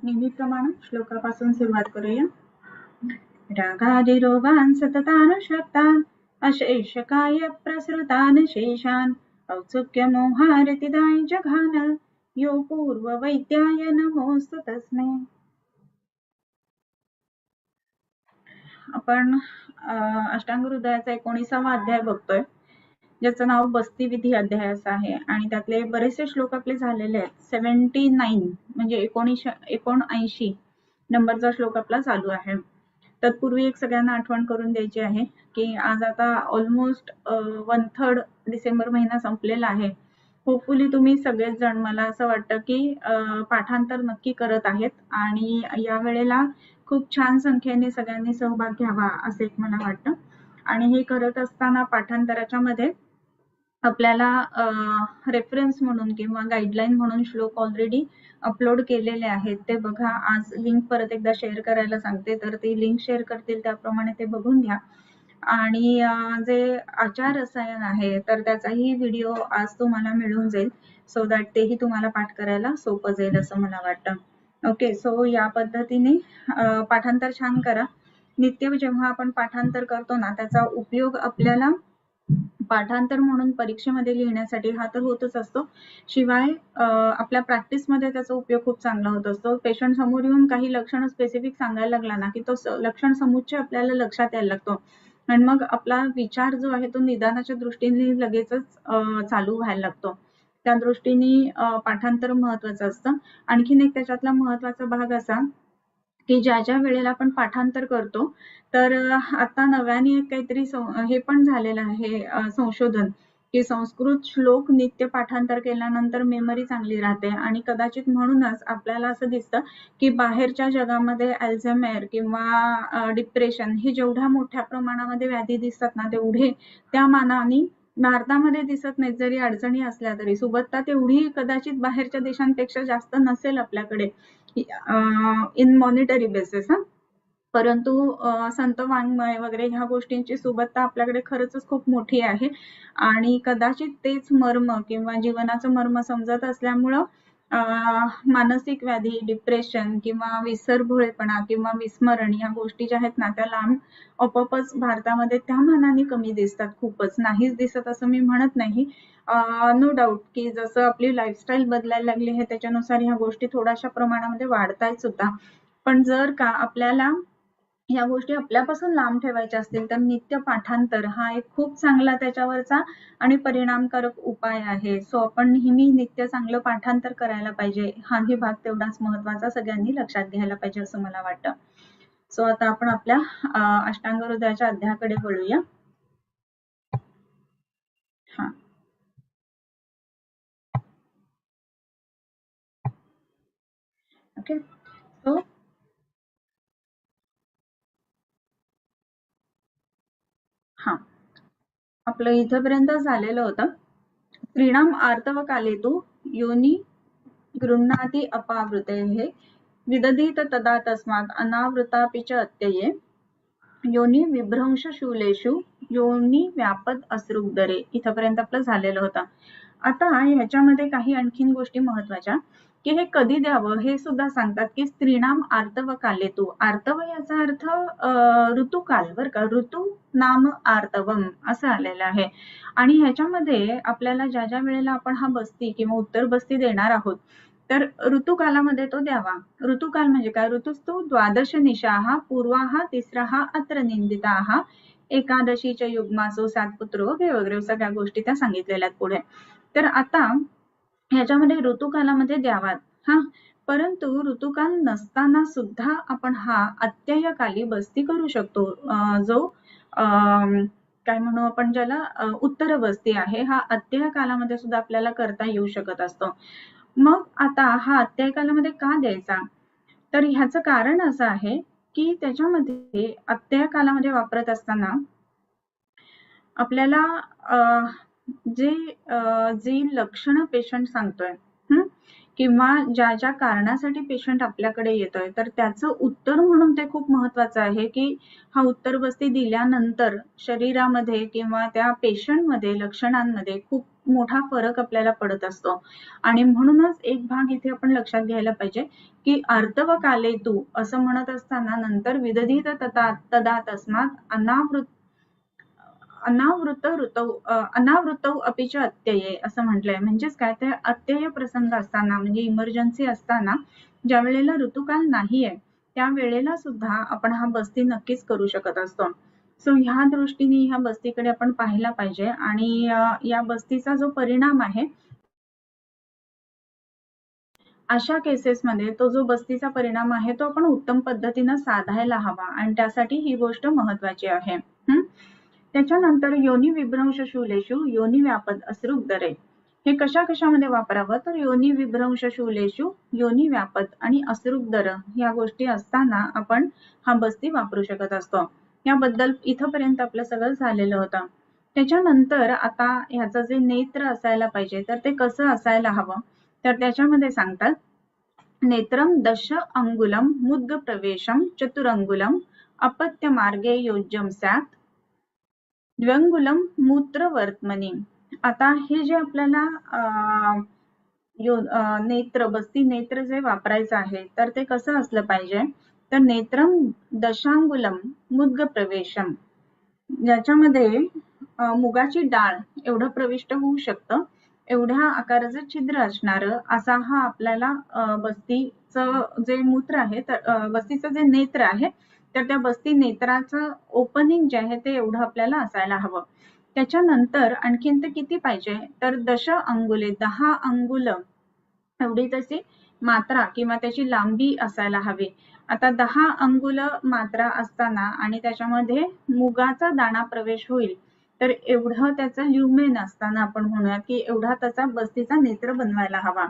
नेहमीप्रमाणे श्लोकापासून सुरुवात करूया. रागादिरोगान् सततानुशक्तान् अशेषकाय प्रसृतान् शेषान् औत्सुक्यमोहारतिदाय जघान यो पूर्ववैद्याय नमोस्तु तस्मै. आपण अष्टांग हृदयाचा 19वा अध्याय बघतोय, ज्याचं नाव बस्ती विधी अध्याय असं आहे आणि त्यातले बरेचसे श्लोक आपले झालेले आहेत. 79 म्हणजे 79 नंबरचा श्लोक आपला चालू आहे. तत्पूर्वी एक सगळ्यांना आठवण करून द्यायची आहे की आज आता ऑलमोस्ट 1/3 डिसेंबर महिना संपलेला आहे. होपफुली तुम्ही सगळेच जण, मला असं वाटतं की पाठांतर नक्की करत आहेत आणि या वेळेला खूप छान संख्येने सगळ्यांनी सहभाग घ्यावा असं एक मला वाटतं. आणि हे करत असताना पाठांतराच्या मध्ये आपल्याला रेफरन्स म्हणून किंवा गाईडलाईन म्हणून श्लोक ऑलरेडी अपलोड केलेले आहेत, ते बघा. आज लिंक परत एकदा शेअर करायला सांगते, तर ते लिंक शेअर करतील त्याप्रमाणे ते बघून घ्या. आणि जे आचार रसायन आहे तर त्याचाही व्हिडिओ आज तुम्हाला मिळून जाईल, सो दॅट तेही तुम्हाला पाठ करायला सोपं जाईल असं मला वाटतं. ओके, सो या पद्धतीने पाठांतर छान करा. नित्य जेव्हा आपण पाठांतर करतो ना, त्याचा उपयोग आपल्याला पाठांतर म्हणून परीक्षेमध्ये लिहिण्यासाठी हा तर होतच असतो, शिवाय आपल्या प्रॅक्टिसमध्ये त्याचा उपयोग खूप चांगला होत असतो. पेशंट समोर येऊन काही लक्षण स्पेसिफिक सांगायला लागला ना की तो लक्षण समुच्चय आपल्याला लक्षात यायला लागतो आणि मग आपला विचार जो आहे तो निदानाच्या दृष्टीने लगेचच चालू व्हायला लागतो. त्या दृष्टीने पाठांतर महत्वाचं असतं. आणखीन एक त्याच्यातला महत्वाचा भाग असा की ज्या ज्या वेळेला आपण पाठांतर करतो, तर आता नव्याने काहीतरी हे पण झालेलं आहे संशोधन, की संस्कृत श्लोक नित्य पाठांतर केल्यानंतर मेमरी चांगली राहते आणि कदाचित म्हणूनच आपल्याला असं दिसतं की बाहेरच्या जगामध्ये अल्झायमर किंवा डिप्रेशन हे जेवढ्या मोठ्या प्रमाणामध्ये व्याधी दिसतात ना, तेवढे त्या मानाने भारतामध्ये दिसत नाहीत. जरी अडचणी असल्या तरी सुबत्ता तेवढी कदाचित बाहेरच्या देशांपेक्षा जास्त नसेल आपल्याकडे इन मॉनिटरी बेसिस. परंतु संत वाङ्मय वगैरे ह्या गोष्टींची सुबत्ता आपल्याकडे खरंच खूप मोठी आहे आणि कदाचित तेच मर्म किंवा जीवनाचं मर्म समजत असल्यामुळं मानसिक व्याधी, डिप्रेशन किंवा विसरभोळेपणा किंवा विस्मरण या गोष्टी ज्या आहेत ना, त्या लांब आपोआपच भारतामध्ये त्या मानाने कमी दिसतात. खूपच नाहीच दिसत असं मी म्हणत नाही. नो डाऊट की जसं आपली लाईफस्टाईल बदलायला लागली आहे त्याच्यानुसार ह्या गोष्टी थोड्याशा प्रमाणामध्ये वाढतायच सुद्धा. पण जर का आपल्याला या गोष्टी आपल्यापासून लांब ठेवायच्या असतील तर नित्य पाठांतर हा एक खूप चांगला त्याच्यावरचा आणि परिणामकारक उपाय आहे. सो आपण नेहमी नित्य चांगलं पाठांतर करायला पाहिजे. हाही भाग तेवढाच महत्वाचा सगळ्यांनी लक्षात घ्यायला पाहिजे असं मला वाटतं. सो आता आपण आपल्या अष्टांग हृदयाच्या अध्यायाकडे वळूया. हा, ओके. सो हा, आपलं इथपर्यंत झालेलं होतं. स्त्रीणाम आर्तव काले तु योनी गृह्णाति अपावृतेः विदधीत तदा तस्मात् अनावृतापि च अत्यये योनी विभ्रंश शूलेषु योनी व्यापद अश्रुदरे. इथपर्यंत आपलं झालेलं होतं. आता ह्याच्यामध्ये काही आणखीन गोष्टी महत्वाच्या की हे कधी द्यावं हे सुद्धा सांगतात की स्त्रीणाम आर्तव कालेतु. आर्तव याचा अर्थ ऋतुकाल, बर का. ऋतू नाम आर्तवम असं आलेलं आहे आणि ह्याच्यामध्ये आपल्याला ज्या ज्या वेळेला आपण हा बस्ती किंवा उत्तर बस्ती देणार आहोत तर ऋतुकालामध्ये तो द्यावा. ऋतुकाल म्हणजे काय? ऋतुस्तु द्वादश निशाहा पूर्वाहा तिसराहा अत्र निंदिताहा एकादशीच्या युग्मासो सातपुत्रो वगैरे वगैरे सगळ्या गोष्टी त्या सांगितलेल्या आहेत पुढे. तर आता ह्याच्यामध्ये ऋतुकालामध्ये द्यावात. हा, परंतु ऋतुकाल नसताना सुद्धा आपण हा अत्ययकाली बस्ती करू शकतो. जो काय म्हणू आपण ज्याला उत्तर बस्ती आहे, हा अत्यय कालामध्ये सुद्धा आपल्याला करता येऊ शकत असतो. मग आता हा अत्यय कालामध्ये का द्यायचा? तर ह्याचं कारण असं आहे की त्याच्यामध्ये अत्यय कालामध्ये वापरत असताना आपल्याला जी लक्षणं पेशंट सांगतोय किंवा ज्या ज्या कारणासाठी पेशंट आपल्याकडे येतोय तर त्याचं उत्तर म्हणून ते खूप महत्वाचं आहे की हा उत्तर बस्ती दिल्यानंतर शरीरामध्ये किंवा त्या पेशंटमध्ये लक्षणांमध्ये खूप मोठा फरक आपल्याला पडत असतो. आणि म्हणूनच एक भाग इथे आपण लक्षात घ्यायला पाहिजे की आर्तव काले तू असं म्हणत असताना नंतर विदधित तदा तस्मात अनावृतौ अपि च अत्यये असं म्हटलंय. म्हणजेच काय, ते अत्यय प्रसंग असताना म्हणजे इमर्जन्सी असताना ज्या वेळेला ऋतुकाल नाहीये त्या वेळेला सुद्धा आपण हा बस्ती नक्कीच करू शकत असतो. सो ह्या दृष्टीने ह्या बस्तीकडे आपण पाहायला पाहिजे. आणि या बस्तीचा जो परिणाम आहे अशा केसेसमध्ये तो जो बस्तीचा परिणाम आहे तो आपण उत्तम पद्धतीनं साधायला हवा आणि त्यासाठी ही गोष्ट महत्वाची आहे. त्याच्यानंतर योनी विभ्रंश शूलेषु योनी व्यापद असृग्दरे हे कशा कशामध्ये वापरावं तर योनी विभ्रंश शूलेषु योनी व्यापद आणि असृग्दर ह्या गोष्टी असताना आपण हा बस्ती वापरू शकत असतो. याबद्दल इथपर्यंत आपलं सगळं झालेलं होतं. त्याच्यानंतर आता ह्याचं जे नेत्र असायला पाहिजे तर ते कसं असायला हवं तर त्याच्यामध्ये सांगतात नेत्रम दश अंगुलम मुद्ग प्रवेशम चतुरंगुलम अपत्य मार्गे योज्यम स्यात् द्व्यंगुलम मूत्रवर्त्मनी. आता हे जे आपल्याला नेत्र बस्ती नेत्र जे वापरायचं आहे तर ते कसं असलं पाहिजे तर नेत्रम दशांगुलम मुद्ग प्रवेशम ज्याच्यामध्ये मुगाची डाळ एवढं प्रविष्ट होऊ शकतं एवढ्या आकाराचं छिद्र असणारं असा हा आपल्याला बस्तीचं जे मूत्र आहे तर बस्तीचं जे नेत्र आहे तर त्या बस्ती नेत्राचं ओपनिंग जे आहे ते एवढं आपल्याला असायला हवं. त्याच्यानंतर आणखीन ते किती पाहिजे तर 10 अंगुले 10 अंगुल एवढी त्याची मात्रा किंवा त्याची लांबी असायला हवी. आता 10 अंगुल मात्रा असताना आणि त्याच्यामध्ये मुगाचा दाणा प्रवेश होईल तर एवढं त्याचं ल्युमेन असताना आपण म्हणूयात की एवढा त्याचा बस्तीचा नेत्र बनवायला हवा.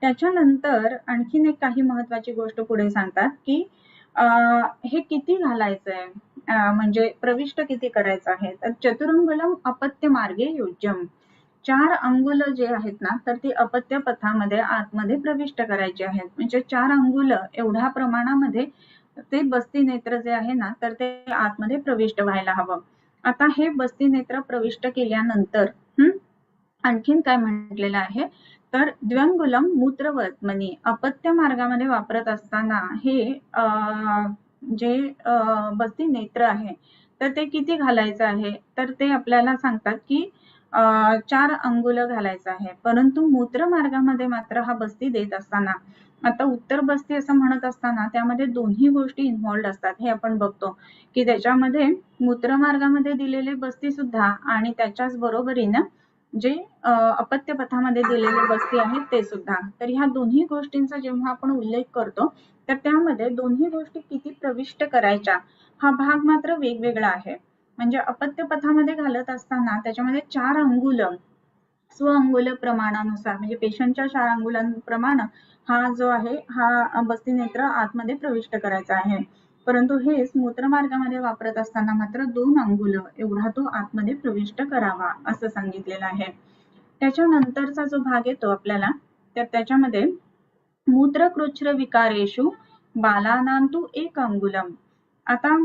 त्याच्यानंतर आणखीन एक काही महत्वाची गोष्ट पुढे सांगतात की हे किती घालायचंय म्हणजे प्रविष्ट किती करायचं आहे तर चतुरंगुलम अपत्य मार्गे योज्यम 4 अंगुल जे आहेत ना तर ती अपत्य पथामध्ये आतमध्ये प्रविष्ट करायचे आहेत. म्हणजे 4 अंगुल एवढ्या प्रमाणामध्ये ते बस्ती नेत्र जे आहे ना तर ते आतमध्ये प्रविष्ट व्हायला हवं. आता हे बस्ती नेत्र प्रविष्ट केल्यानंतर आणखीन काय म्हटलेलं आहे तर द्व्यंगुलम मूत्रवर्त्मनी अपत्य मार्गामध्ये वापरत असताना हे जे बस्ती नेत्र आहे तर ते किती घालायचं आहे तर ते आपल्याला सांगतात की 4 अंगुल घालायचं आहे. परंतु मूत्र मार्गामध्ये मात्र हा बस्ती देत असताना आता उत्तर बस्ती असं म्हणत असताना त्यामध्ये दोन्ही गोष्टी इन्व्हॉल्ड असतात हे आपण बघतो की त्याच्यामध्ये मूत्रमार्गामध्ये दिलेले बस्ती सुद्धा आणि त्याच्याच बरोबरीनं जे अपत्य पथामध्ये दिलेले बस्ती आहेत ते सुद्धा. तर ह्या दोन्ही गोष्टींचा जेव्हा आपण उल्लेख करतो तर त्यामध्ये दोन्ही गोष्टी किती प्रविष्ट करायच्या हा भाग मात्र वेगवेगळा आहे. म्हणजे अपत्य पथामध्ये घालत असताना त्याच्यामध्ये 4 अंगुल स्वअंगुल प्रमाणानुसार म्हणजे पेशंटच्या 4 अंगुलांप्रमाणे हा जो आहे हा बस्ती नेत्र आतमध्ये प्रविष्ट करायचा आहे. परंतु हेच मूत्रमार्गामध्ये वापरत असताना मात्र 2 अंगुल एवढा तो आतमध्ये प्रविष्ट करावा असं सांगितलेलं आहे. त्याच्यानंतरचा जो भाग येतो आपल्याला तर त्याच्यामध्ये मूत्रकृच्छ्र विकारेषु बालानां तु 1 अंगुलम. आता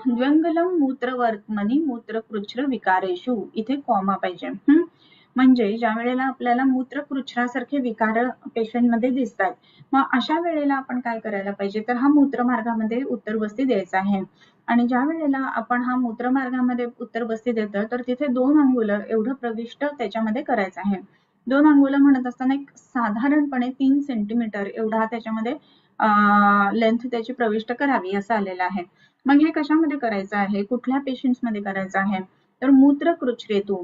द्व्यंगुलम मूत्रवर्त्मनी मूत्रकृच्छ्र विकारेषु इथे कॉमा पाहिजे. म्हणजे ज्या वेळेला आपल्याला मूत्रकृच्छ्रासारखे विकार पेशंटमध्ये दिसतात मग अशा वेळेला आपण काय करायला पाहिजे तर हा मूत्रमार्गामध्ये उत्तरबस्ती द्यायचा आहे. आणि ज्या वेळेला आपण हा मूत्रमार्गामध्ये उत्तरबस्ती देतो तर तिथे 2 अंगुल एवढं प्रविष्ट त्याच्यामध्ये करायचं आहे. 2 अंगुल म्हणत असताना एक साधारणपणे 3 सेंटीमीटर एवढा त्याच्यामध्ये लेंथ त्याची प्रविष्ट करावी असं आलेलं आहे. मग हे कशामध्ये करायचं आहे कुठल्या पेशंट्स मध्ये करायचं आहे तर मूत्रकृच्छ्रेतू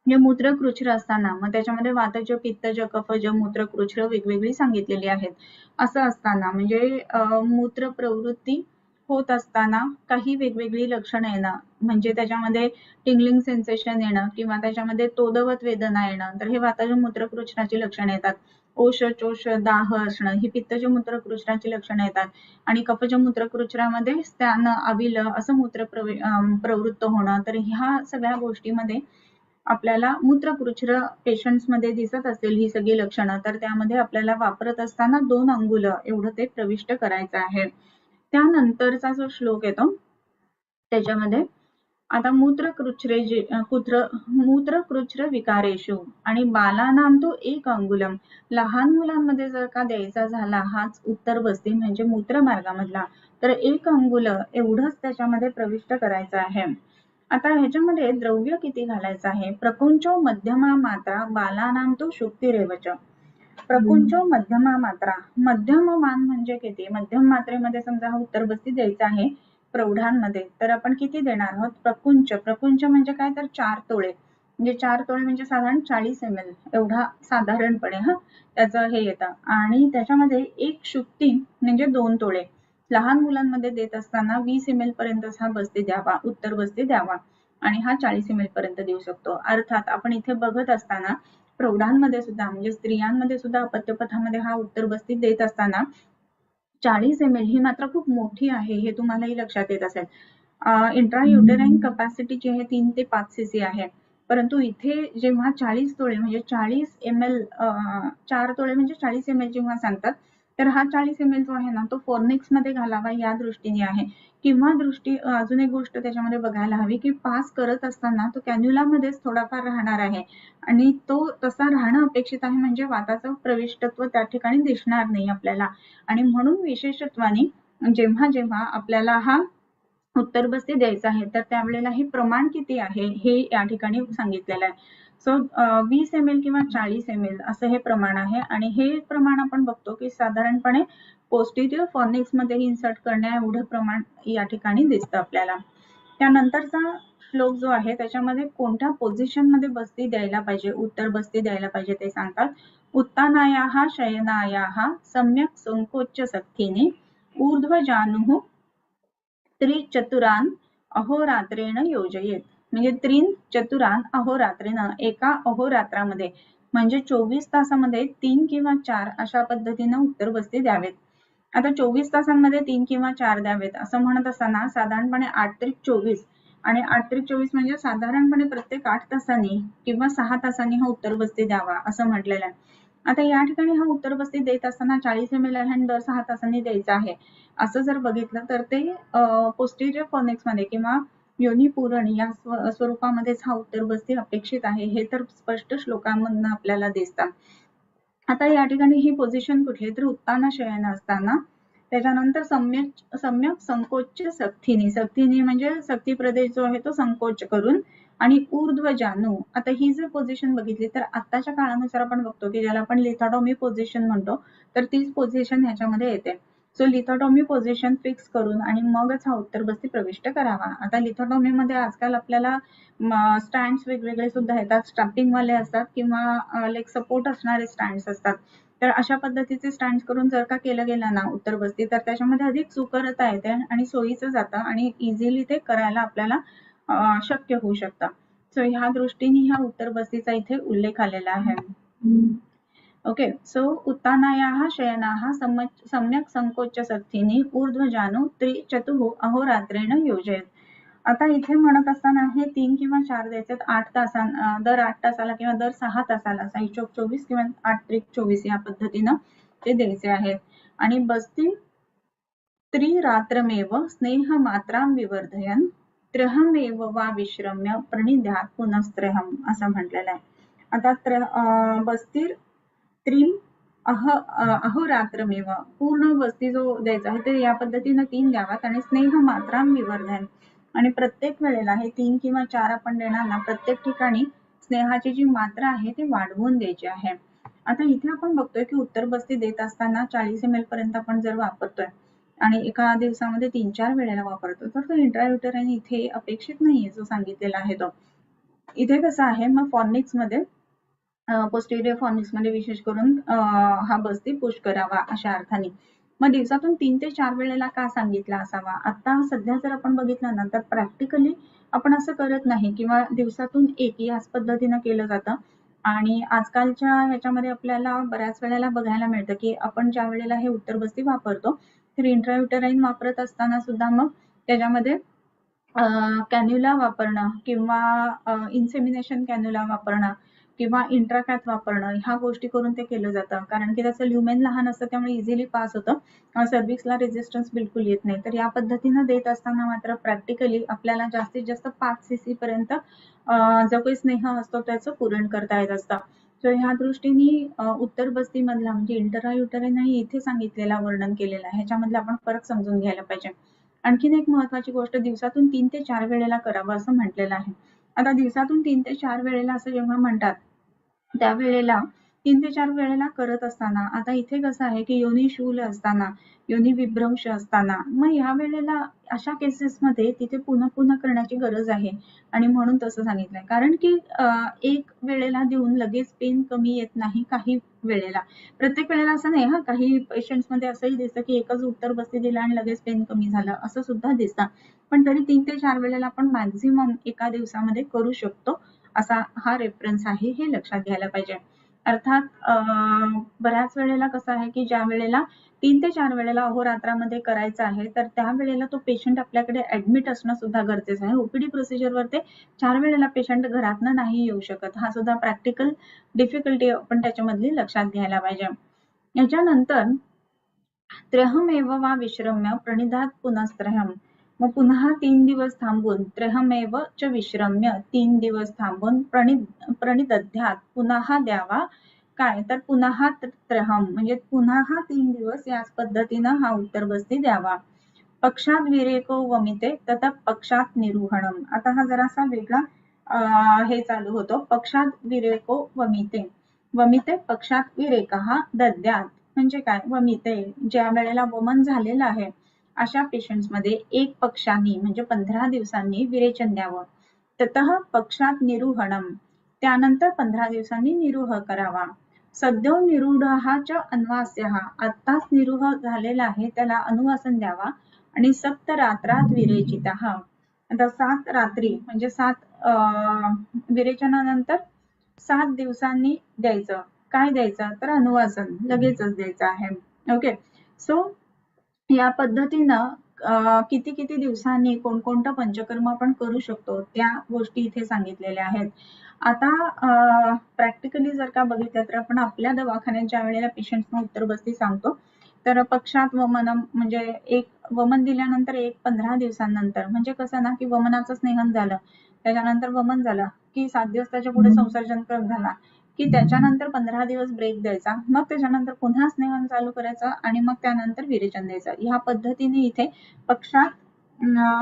हे मूत्रकृच्छ्र असताना मग त्याच्यामध्ये वातज पित्तज कफज मूत्रकृच्छ्र वेगवेगळी सांगितलेली आहेत. असं असताना म्हणजे मूत्र प्रवृत्ती होत असताना काही वेगवेगळी लक्षणं येणं म्हणजे त्याच्यामध्ये टिंगलिंग सेन्सेशन येणं किंवा त्याच्यामध्ये तोदवत वेदना येणं तर हे वातज मूत्रकृच्छ्राची लक्षणं येतात. ओष चोष दाह असणं ही पित्तज मूत्रकृच्छ्राची लक्षणं येतात. आणि कफज मूत्रकृच्छ्रामध्ये स्त्यान अविल असं मूत्र प्रवृत्त होणं तर ह्या सगळ्या गोष्टीमध्ये आपल्याला मूत्रकृच्छ्र पेशंट्स मध्ये दिसत असेल ही सगळी लक्षणं, तर त्यामध्ये आपल्याला वापरत असताना 2 अंगुलं एवढं ते प्रविष्ट करायचं आहे. त्यानंतरचा जो श्लोक येतो त्याच्यामध्ये आता मूत्रकृच्छ्र विकारेषु आणि बालानाम तो 1 अंगुलम, लहान मुलांमध्ये जर का द्यायचा झाला हाच उत्तर बस्ती म्हणजे मूत्रमार्गामधला, तर 1 अंगुल एवढंच त्याच्यामध्ये प्रविष्ट करायचं आहे. आता ह्याच्यामध्ये द्रव्य किती घालायचं आहे? प्रकुंचो मध्यमा मात्रा बालानाम तो शुक्तिरेवच. प्रकुंचो मध्यमा मात्रा, मध्यम मान म्हणजे किती? मध्यम मात्रेमध्ये समजा हा उत्तर बस्ती द्यायचा आहे प्रौढांमध्ये, तर आपण किती देणार आहोत? प्रकुंच म्हणजे काय? तर 4 तोळे, म्हणजे 4 तोळे म्हणजे साधारण 40 ml एवढा साधारणपणे त्याचं हे येतं. आणि त्याच्यामध्ये 1 शुक्ती म्हणजे 2 तोळे. लहान मुलांमध्ये देत असताना 20 ml पर्यंत हा बस्ती द्यावा, उत्तर बस्ती द्यावा, आणि हा 40 ml पर्यंत देऊ शकतो. अर्थात आपण इथे बघत असताना प्रौढांमध्ये सुद्धा म्हणजे स्त्रियांमध्ये सुद्धा अपत्यपथामध्ये हा उत्तर बस्ती देत असताना 40 ml ही मात्रा खूप मोठी आहे, हे तुम्हालाही लक्षात येत असेल. इंट्रायुटेराइन कपॅसिटी जी आहे 3 ते 5 cc आहे, परंतु इथे जेव्हा 40 तोळे म्हणजे 40 ml 4 तोळे म्हणजे 40 ml जेव्हा सांगतात, तर हा 40 ml जो आहे ना तो फॉर्निक्स मध्ये घालावा या दृष्टीने आहे. किंवा अजून एक गोष्ट त्याच्यामध्ये बघायला हवी की पास करत असताना तो कॅन्युला मध्येच थोडाफार राहणार आहे आणि तो तसा राहणं अपेक्षित आहे, म्हणजे वाताचं प्रविष्टत्व त्या ठिकाणी दिसणार नाही आपल्याला. आणि म्हणून विशेषत्वाने जेव्हा जेव्हा आपल्याला हा उत्तर बस्ती द्यायचा आहे तर त्यावेळेला हे प्रमाण किती आहे हे या ठिकाणी सांगितलेलं आहे. सो 20 ml किंवा 40 ml असं हे प्रमाण आहे, आणि हे प्रमाण आपण बघतो की साधारणपणे पोस्टिरियर फॉर्निक्स मध्ये इन्सर्ट करण्या एवढं प्रमाण या ठिकाणी दिसतं आपल्याला. त्यानंतरचा श्लोक जो आहे त्याच्यामध्ये कोणत्या पोझिशन मध्ये बस्ती द्यायला पाहिजे, उत्तर बस्ती द्यायला पाहिजे ते सांगतात. उत्तानायाः शयनायाः सम्यक् संकोच्य सक्तीने ऊर्ध्वजानुः त्रिचतुरान अहोरात्रेण योजयेत. म्हणजे 3 चतुरान अहोरात्रेण, एका अहोरात्रामध्ये म्हणजे 24 तासामध्ये 3 किंवा 4 अशा पद्धतीनं उत्तर बस्ती द्यावेत. आता 24 तासांमध्ये 3 किंवा 4 द्यावेत असं म्हणत असताना साधारणपणे 8 त्रिक 24 आणि 8 त्रिक 24 म्हणजे साधारणपणे प्रत्येक 8 तासांनी किंवा 6 तासांनी हा उत्तर बस्ती द्यावा असं म्हटलेलं आहे. आता या ठिकाणी हा उत्तर बस्ती देत असताना 40 ml आहे आणि दर 6 तासांनी द्यायचा आहे असं जर बघितलं तर ते पोस्टिरियर फॉर्निक्स मध्ये किंवा योनी पूरण या स्वरूपामध्येच हा उत्तर बस्ती अपेक्षित आहे, हे तर स्पष्ट श्लोकांमधून आपल्याला दिसतं. आता या ठिकाणी ही पोझिशन कुठली, तर उत्तान शयन असताना, त्याच्यानंतर सम्यक संकोच सक्तीने म्हणजे सक्ती प्रदेश जो आहे तो संकोच करून, आणि ऊर्ध्व जानू. आता ही जर पोझिशन बघितली तर आताच्या काळानुसार आपण बघतो की ज्याला आपण लिथोटॉमी पोझिशन म्हणतो, तर तीच पोझिशन ह्याच्यामध्ये येते. सो लिथोटॉमी पोझिशन फिक्स करून आणि मगच हा उत्तर बस्ती प्रविष्ट करावा. आता लिथोटॉमी मध्ये आजकाल आपल्याला स्टँड्स वेगवेगळे सुद्धा येतात, स्टॅम्पिंग वाले असतात किंवा लेग सपोर्ट असणारे स्टँड्स असतात. तर अशा पद्धतीचे स्टँड्स करून जर का केलं गेलं ना उत्तर बस्ती, तर त्याच्यामध्ये अधिक सुकरता येते आणि सोयीचं जातं आणि इझिली ते करायला आपल्याला शक्य होऊ शकतं. सो ह्या दृष्टीने ह्या उत्तर बस्तीचा इथे उल्लेख आलेला आहे. ओके. सो उत्तानायाः शयनाः सम्यक संकोच सक्तीने ऊर्ध्वजानु त्रिचतुः अहोरात्रेण योजयेत. आता इथे म्हणत असताना हे 3 किंवा 4 द्यायचे, दर 8 तासाला किंवा दर 6 तासाला 6 चोक 24 किंवा 8 त्रिक 24 या पद्धतीनं ते द्यायचे आहेत. आणि बस्ती त्रिरात्रमेव स्नेहमात्रां विवर्धयन् त्रयमेव वा विश्रम्य प्रणिद्यात् पुनस्त्रयम् असं म्हटलेलं आहे. आता बस्तीर त्रिम अहोरात्रमेव, पूर्ण बस्ती जो द्यायचा आहे ते या पद्धतीनं 3 द्यावात आणि स्नेहमात्रां विवर्धन, आणि प्रत्येक वेळेला हे 3 किंवा 4 आपण देणार ना, प्रत्येक ठिकाणी स्नेहाची जी मात्रा आहे ती वाढवून द्यायची आहे. आता इथे आपण बघतोय की उत्तर बस्ती देत असताना 40 ml पर्यंत आपण जर वापरतोय आणि एका दिवसामध्ये 3-4 वेळेला वापरतो, तर तो इंट्रायुटेराइन इथे अपेक्षित नाहीये जो सांगितलेला आहे तो. इथे कसं आहे, मग फॉर्निक्स मध्ये पोस्टेरियर फॉर्निक्स मध्ये विशेष करून हा बस्ती पुश करावा अशा अर्थाने. मग दिवसातून 3 ते 4 वेळेला का सांगितला असावा? आता सध्या जर आपण बघितलं ना तर प्रॅक्टिकली आपण असं करत नाही किंवा दिवसातून 1 याच पद्धतीनं केलं जातं. आणि आजकालच्या ह्याच्यामध्ये आपल्याला बऱ्याच वेळेला बघायला मिळतं की आपण ज्या वेळेला हे उत्तर बस्ती वापरतो तर इंट्रायुटेराइन वापरत असताना सुद्धा मग त्याच्यामध्ये कॅन्युला वापरणं किंवा इन्सेमिनेशन कॅन्युला वापरणं किंवा इंट्राकॅथ वापरणं ह्या गोष्टी करून ते केलं जातं, कारण की त्याचं ल्युमेन लहान असतं त्यामुळे इझिली पास होतं. सर्व्हिक्सला रेझिस्टन्स बिलकुल येत नाही. तर या पद्धतीनं देत असताना मात्र प्रॅक्टिकली आपल्याला जास्तीत जास्त 5 cc पर्यंत जो काही स्नेह असतो त्याचं पूरण करता येत असतं. तर ह्या दृष्टीने उत्तर बस्तीमधला म्हणजे इंट्रायुटरिन आणि इथे सांगितलेला वर्णन केलेला आहे, ह्याच्यामधला आपण फरक समजून घ्यायला पाहिजे. आणखीन एक महत्वाची गोष्ट, दिवसातून 3 ते 4 वेळेला करावं असं म्हटलेलं आहे. आता दिवसातून 3 ते 4 वेळेला असं जेव्हा म्हणतात, त्यावेळेला 3 ते 4 वेळेला करत असताना आता इथे कसं आहे की योनी शूल असताना, योनी विभ्रंश असताना, मग या वेळेला अशा केसेसमध्ये तिथे पुन्हा पुन्हा करण्याची गरज आहे आणि म्हणून तसं सांगितलंय. कारण की एक वेळेला देऊन लगेच पेन कमी येत नाही काही वेळेला. प्रत्येक वेळेला असं नाही हा, काही पेशंट्समध्ये असंही दिसतं की एकच उत्तर बस्ती दिला आणि लगेच पेन कमी झालं असं सुद्धा दिसतं. पण तरी 3 ते 4 वेळेला आपण मॅक्झिमम एका दिवसामध्ये करू शकतो, असा हा रेफरन्स आहे, हे लक्षात घ्यायला पाहिजे. अर्थात बऱ्याच वेळेला कसं आहे की ज्या वेळेला 3 ते 4 वेळेला अहोरात्रामध्ये करायचं आहे, तर त्यावेळेला तो पेशंट आपल्याकडे ऍडमिट असणं सुद्धा गरजेचं आहे. ओपीडी प्रोसिजरवर ते 4 वेळेला पेशंट घरातनं नाही येऊ शकत. हा सुद्धा प्रॅक्टिकल डिफिकल्टी आपण त्याच्यामधली लक्षात घ्यायला पाहिजे. याच्यानंतर त्र्यहमेव वा विश्रम्य प्रणिधात पुनस्त्रयम्. मग पुन्हा 3 दिवस थांबून त्र्यहमेव च विश्रम्य 3 दिवस थांबून प्रणिदध्यात पुन्हा द्यावा. काय तर पुन्हा त्र्यहम म्हणजे पुन्हा 3 दिवस याच पद्धतीनं हा उत्तरबस्ती द्यावा. पक्षात विरेको वमिते तत पक्षात निरुहणम. आता हा जरासा वेगळा हे चालू होतो. पक्षात विरेको वमिते, वमिते पक्षात विरेकः दद्यात्. म्हणजे काय, वमिते ज्या वेळेला वमन झालेलं आहे अशा पेशंट्समध्ये एक पक्षांनी म्हणजे 15 दिवसांनी विरेचन द्यावं. ततः पक्षात निरुहणम, त्यानंतर 15 दिवसांनी निरुह करावा. सद्यो निरूढः अन्वास्यः, आत्ताच निरुह झालेला आहे त्याला अनुवासन द्यावा. आणि सप्तरात्रात विरेचितः, आता 7 रात्री म्हणजे 7 विरेचनानंतर 7 दिवसांनी द्यायचं. काय द्यायचं तर अनुवासन लगेचच द्यायचं आहे. ओके, सो या पद्धतीनं किती किती दिवसांनी कोणकोणतं पंचकर्म आपण करू शकतो त्या गोष्टी इथे सांगितलेल्या आहेत. आता प्रॅक्टिकली जर का बघितलं तर आपण आपल्या दवाखान्यात ज्या वेळेला पेशंटना उत्तरबस्ती सांगतो, तर पक्षात वमनम म्हणजे एक वमन दिल्यानंतर 15 दिवसांनंतर, म्हणजे कसं ना की वमनाचं स्नेहन झालं, त्याच्यानंतर वमन झालं की 7 दिवस त्याच्या पुढे संसर्जन झाला की त्याच्यानंतर 15 दिवस ब्रेक द्यायचा, मग त्याच्यानंतर पुन्हा स्नेहन चालू करायचं आणि मग त्यानंतर विरेचन द्यायचं. ह्या पद्धतीने इथे पक्षात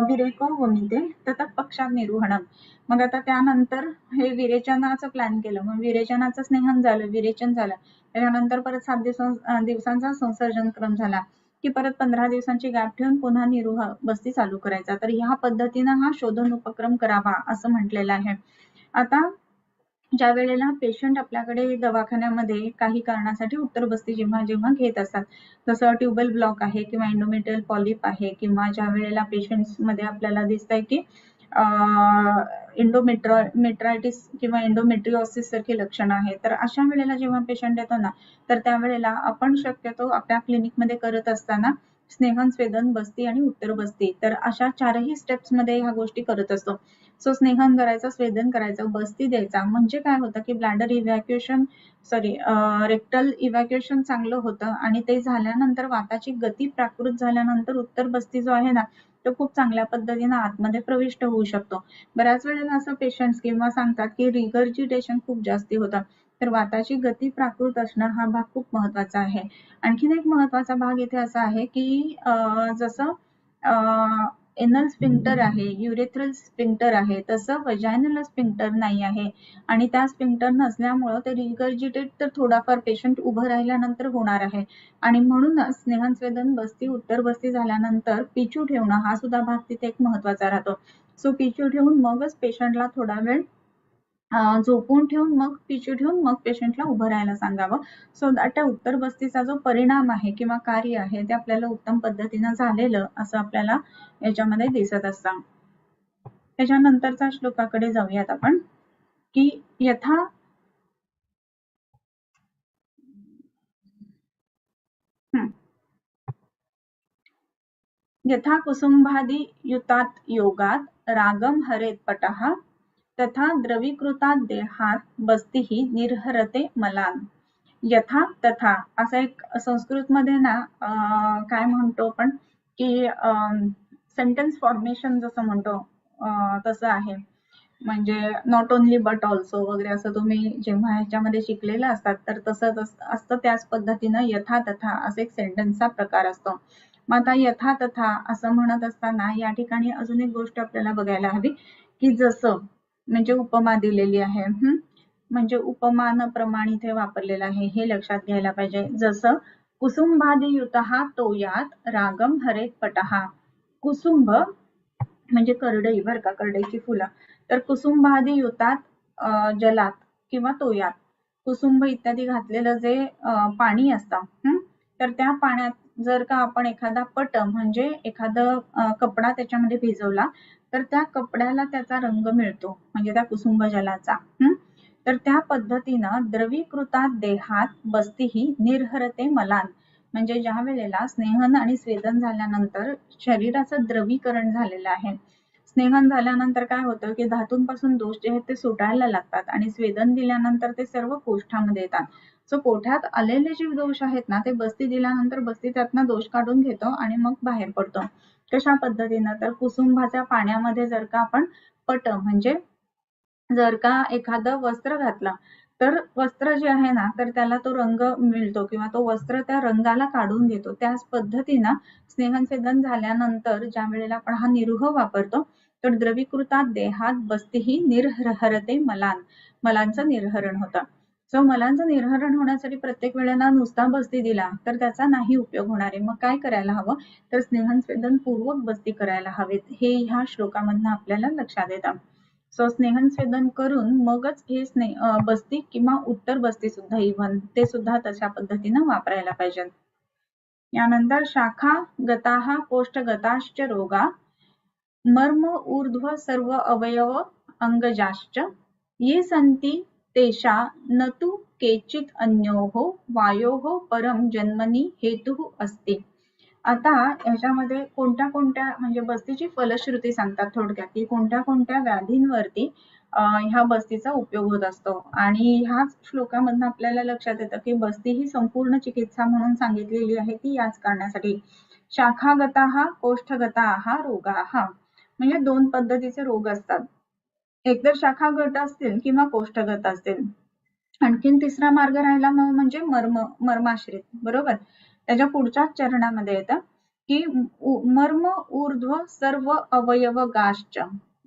विरेको वमिते तत पक्षात निरुहणम. मग आता त्यानंतर हे विरेचनाचं प्लॅन केलं, मग विरेचनाचं स्नेहन झालं, विरेचन झालं, त्याच्यानंतर परत 7 दिवसांचा संसर्जन क्रम झाला की परत 15 दिवसांची गॅप ठेवून पुन्हा निरुह बस्ती चालू करायचा. तर ह्या पद्धतीनं हा शोधन उपक्रम करावा असं म्हटलेलं आहे. आता ज्या वेळेला पेशंट आपल्याकडे दवाखान्यामध्ये काही कारणासाठी उत्तरबस्ती जेव्हा जेव्हा घेत असतात, जसं ट्युबल ब्लॉक आहे किंवा एंडोमेट्रियल पॉलिप आहे, किंवा ज्या वेळेला पेशंट्समध्ये आपल्याला दिसतंय की मेट्रायटिस किंवा एंडोमेट्रिओसिस सारखी लक्षणं आहेत, तर अशा वेळेला जेव्हा पेशंट येतो ना, तर त्यावेळेला आपण शक्यतो आपल्या क्लिनिकमध्ये करत असताना स्नेहन, स्वेदन, बस्ती आणि उत्तरबस्ती, तर अशा 4ही स्टेप्समध्ये ह्या गोष्टी करत असतो. सो स्नेहन करायचं, स्वेदन करायचं, बस्ती द्यायचा, म्हणजे काय होतं की ब्लॅडर इव्हॅक्युएशन रेक्टल इव्हॅक्युएशन चांगलं होतं आणि ते झाल्यानंतर वाताची गती प्राकृत झाल्यानंतर उत्तरबस्ती जो आहे ना तो खूप चांगल्या पद्धतीने आतमध्ये प्रविष्ट होऊ शकतो. बऱ्याच वेळेला असं पेशंट्स किंवा सांगतात की रिगर्जिटेशन खूप जास्ती होतं, तर वाताची गती प्राकृत असणं हा भाग खूप महत्वाचा आहे. आणखीन एक महत्वाचा भाग इथे असा आहे की जसं एनल स्फिंक्टर आहे, युरेथ्रल स्फिंक्टर आहे, तसं वजायनल स्फिंक्टर नाही आहे. आणि त्या स्फिंक्टर नसल्यामुळं ते रिगर्जिटेट तर थोडाफार पेशंट उभं राहिल्यानंतर होणार आहे. आणि म्हणूनच स्नेहन, स्वेदन, बस्ती, उत्तरबस्ती झाल्यानंतर पिचू ठेवणं हा सुद्धा भाग तिथे एक महत्वाचा राहतो. सो पिचू ठेवून मगच पेशंटला थोडा वेळ झोपून ठेवून मग पिचू ठेवून मग पेशंटला उभं राहायला सांगावं. सो दॅट त्या उत्तरबस्तीचा जो परिणाम आहे किंवा कार्य आहे ते आपल्याला उत्तम पद्धतीनं झालेलं असं आपल्याला याच्यामध्ये दिसत असतं. त्याच्यानंतरच्या श्लोकाकडे जाऊयात आपण की यथा यथा कुसुंभादि युतात योगात रागम हरेत पटः तथा द्रवीकृतात देहात बस्तीः निर्हरते मलान. यथा तथा असा एक संस्कृत मध्ये ना काय म्हणतो आपण की सेंटेन्स फॉर्मेशन जसं म्हणतो तसं आहे. म्हणजे नॉट ओनली बट ऑल्सो वगैरे असं तुम्ही जेव्हा ह्याच्यामध्ये शिकलेलं असतात तर तसं असतं. त्याच पद्धतीनं यथा तथा असा एक सेंटेन्सचा प्रकार असतो. मग आता यथा तथा असं म्हणत असताना या ठिकाणी अजून एक गोष्ट आपल्याला बघायला हवी की जसं म्हणजे उपमा दिलेली आहे. म्हणजे उपमान प्रमाण इथे वापरलेलं आहे हे लक्षात घ्यायला पाहिजे. जसं कुसुंभादियुतः तोयात रागम हरेत पटहा. कुसुंभ म्हणजे करडई बरं का, करडईची फुलं. तर कुसुंभादी युतात जलात किंवा तोयात कुसुंभ इत्यादी घातलेलं जे पाणी असतं तर त्या पाण्यात जर का आपण एखादा पट म्हणजे एखादं कपडा त्याच्यामध्ये भिजवला तर त्या कपड्याला त्याचा रंग मिळतो म्हणजे त्या कुसुंभ जलाचा. तर त्या पद्धतीनं द्रवीकृतात देहात बस्तीही निर्हरते मलान. म्हणजे ज्या वेळेला स्नेहन आणि स्वेदन झाल्यानंतर शरीराचं द्रवीकरण झालेलं आहे. स्नेहन झाल्यानंतर काय होतं की धातूंपासून दोष जे आहेत ते सुटायला लागतात आणि स्वेदन दिल्यानंतर ते सर्व कोष्ठामध्ये येतात. सो कोठ्यात आलेले जे दोष आहेत ना ते बस्ती दिल्यानंतर बस्ती त्यातनं दोष काढून घेतो आणि मग बाहेर पडतो. कशा पद्धतीनं तर कुसुंभाच्या पाण्यामध्ये जर का आपण पट म्हणजे जर का एखादं वस्त्र घातलं तर वस्त्र जे आहे ना तर त्याला तो रंग मिळतो किंवा तो वस्त्र त्या रंगाला काढून घेतो. त्याच पद्धतीनं स्नेहनसेदन झाल्यानंतर ज्या वेळेला आपण हा निरुह वापरतो तर द्रवीकृतात देहात बस्तीही निर्हरते मलान. मलांचं निर्हरण होतं. सो मलांचं निर्हरण होण्यासाठी प्रत्येक वेळेला नुसता बस्ती दिला तर त्याचा नाही उपयोग होणार आहे. मग काय करायला हवं तर स्नेहनस्वेदन पूर्वक बस्ती करायला हवेत हे ह्या श्लोकामधनं आपल्याला लक्षात येतं. सो स्नेहनस्वेदन करून मगच हे बस्ती किंवा उत्तर बस्ती सुद्धा इव्हन ते सुद्धा तशा पद्धतीनं वापरायला पाहिजे. यानंतर शाखा गताः कोष्ठगताश्च रोगा मर्म ऊर्ध्व सर्व अवयव अंगजाश्च ये सन्ति तेषा न तु केचित् अन्योः वायोः परम जन्मनि हेतुः अस्ति. आता याच्यामध्ये कोणत्या कोणत्या म्हणजे बस्तीची फलश्रुती सांगतात थोडक्यात की कोणत्या कोणत्या व्याधींवरती ह्या बस्तीचा उपयोग होत असतो. आणि ह्याच श्लोकामधून आपल्याला लक्षात येतं की बस्ती ही संपूर्ण चिकित्सा म्हणून सांगितलेली आहे ती याच कारणासाठी. शाखागताः कोष्ठगताः रोगाः म्हणजे दोन पद्धतीचे रोग असतात. एकतर शाखागत असतील किंवा कोष्ठगत असतील. आणखीन तिसरा मार्ग राहिला म्हणजे मर्माश्रित. बरोबर. त्याच्या पुढच्याच चरणामध्ये येतं की मर्म ऊर्ध्व सर्व अवयव गाश्च.